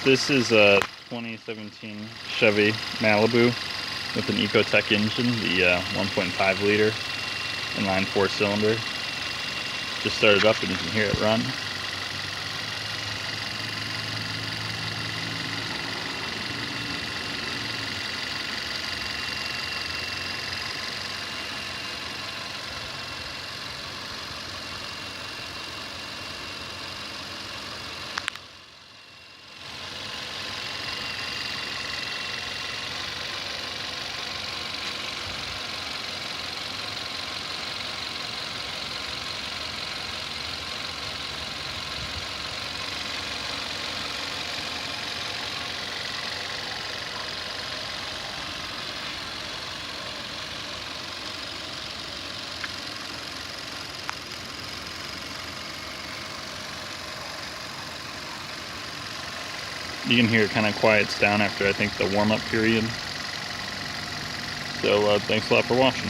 This is a 2017 Chevy Malibu with an Ecotec engine, the 1.5 liter inline 4-cylinder. Just started up and you can hear it run. You can hear it kind of quiets down after, I think, the warm-up period. So thanks a lot for watching.